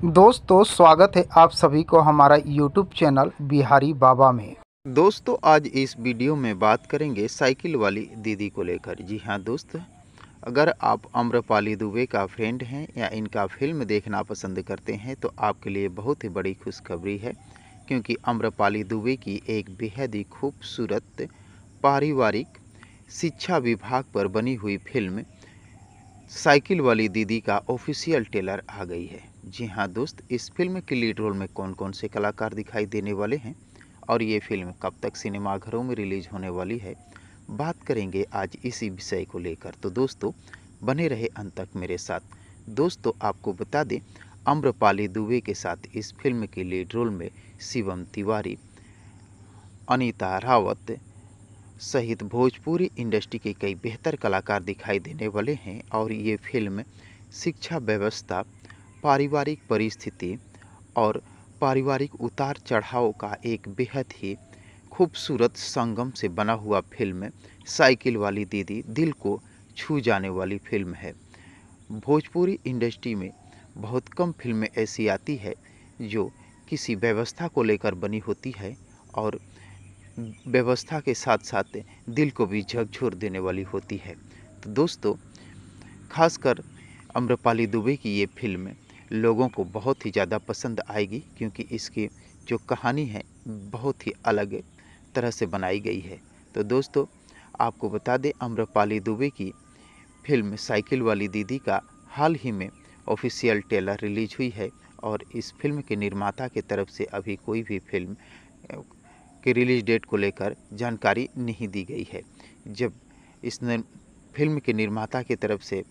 दोस्तों स्वागत है आप सभी को हमारा यूट्यूब चैनल बिहारी बाबा में। दोस्तों आज इस वीडियो में बात करेंगे साइकिल वाली दीदी को लेकर। जी हाँ दोस्त, अगर आप आम्रपाली दुबे का फ्रेंड हैं या इनका फिल्म देखना पसंद करते हैं तो आपके लिए बहुत ही बड़ी खुशखबरी है, क्योंकि आम्रपाली दुबे की एक बेहद ही खूबसूरत पारिवारिक शिक्षा विभाग पर बनी हुई फिल्म साइकिल वाली दीदी का ऑफिशियल ट्रेलर आ गई है। जी हाँ दोस्त, इस फिल्म के लीड रोल में कौन कौन से कलाकार दिखाई देने वाले हैं और ये फिल्म कब तक सिनेमाघरों में रिलीज होने वाली है, बात करेंगे आज इसी विषय को लेकर। तो दोस्तों बने रहे अंत तक मेरे साथ। दोस्तों आपको बता दें, आम्रपाली दुबे के साथ इस फिल्म के लीड रोल में शिवम तिवारी, अनीता रावत सहित भोजपुरी इंडस्ट्री के कई बेहतर कलाकार दिखाई देने वाले हैं। और ये फिल्म शिक्षा व्यवस्था, पारिवारिक परिस्थिति और पारिवारिक उतार चढ़ाव का एक बेहद ही खूबसूरत संगम से बना हुआ फिल्म साइकिल वाली दीदी दिल को छू जाने वाली फिल्म है। भोजपुरी इंडस्ट्री में बहुत कम फिल्में ऐसी आती है जो किसी व्यवस्था को लेकर बनी होती है और व्यवस्था के साथ साथ दिल को भी झकझोर देने वाली होती है। तो दोस्तों खासकर आम्रपाली दुबे की ये फिल्म लोगों को बहुत ही ज़्यादा पसंद आएगी, क्योंकि इसकी जो कहानी है बहुत ही अलग तरह से बनाई गई है। तो दोस्तों आपको बता दें, आम्रपाली दुबे की फिल्म साइकिल वाली दीदी का हाल ही में ऑफिशियल ट्रेलर रिलीज हुई है और इस फिल्म के निर्माता की तरफ से अभी कोई भी फिल्म के रिलीज डेट को लेकर जानकारी नहीं दी गई है। जब इस फिल्म के निर्माता की तरफ से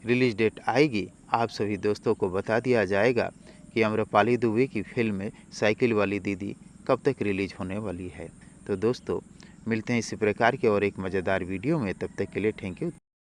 रिलीज डेट आएगी, आप सभी दोस्तों को बता दिया जाएगा कि आम्रपाली दुबे की फिल्म साइकिल वाली दीदी कब तक रिलीज होने वाली है। तो दोस्तों मिलते हैं इसी प्रकार के और एक मज़ेदार वीडियो में, तब तक के लिए थैंक यू।